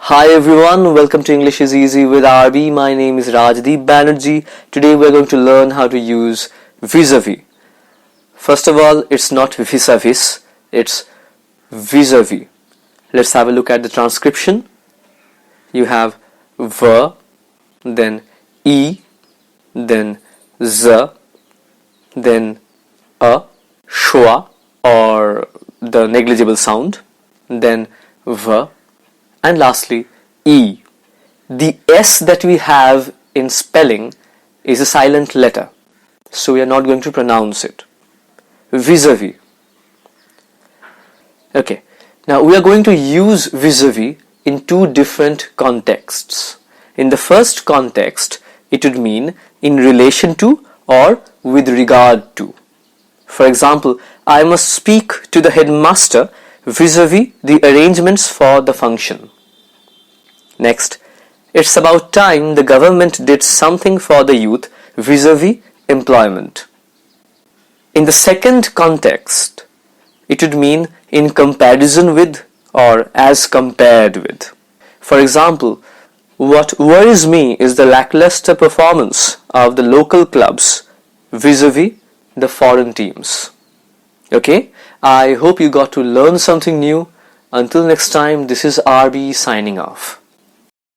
Hi everyone, welcome to English is Easy with RB. My name is Rajdeep Banerjee. Today we're going to learn how to use vis-a-vis. First of all, it's not vis-a-vis, it's vis-a-vis. Let's have a look at the transcription. You have v, then e, then z, then a, schwa or the negligible sound, then v, and lastly E. The S that we have in spelling is a silent letter, so we are not going to pronounce it. Vis-a-vis. Okay, now we are going to use vis-a-vis in two different contexts. In the first context, it would mean in relation to or with regard to. For example, I must speak to the headmaster vis-a-vis the arrangements for the function. Next, it's about time the government did something for the youth vis-a-vis employment. In the second context, it would mean in comparison with or as compared with. For example, what worries me is the lackluster performance of the local clubs vis-a-vis the foreign teams. Okay, I hope you got to learn something new. Until next time, this is RB signing off.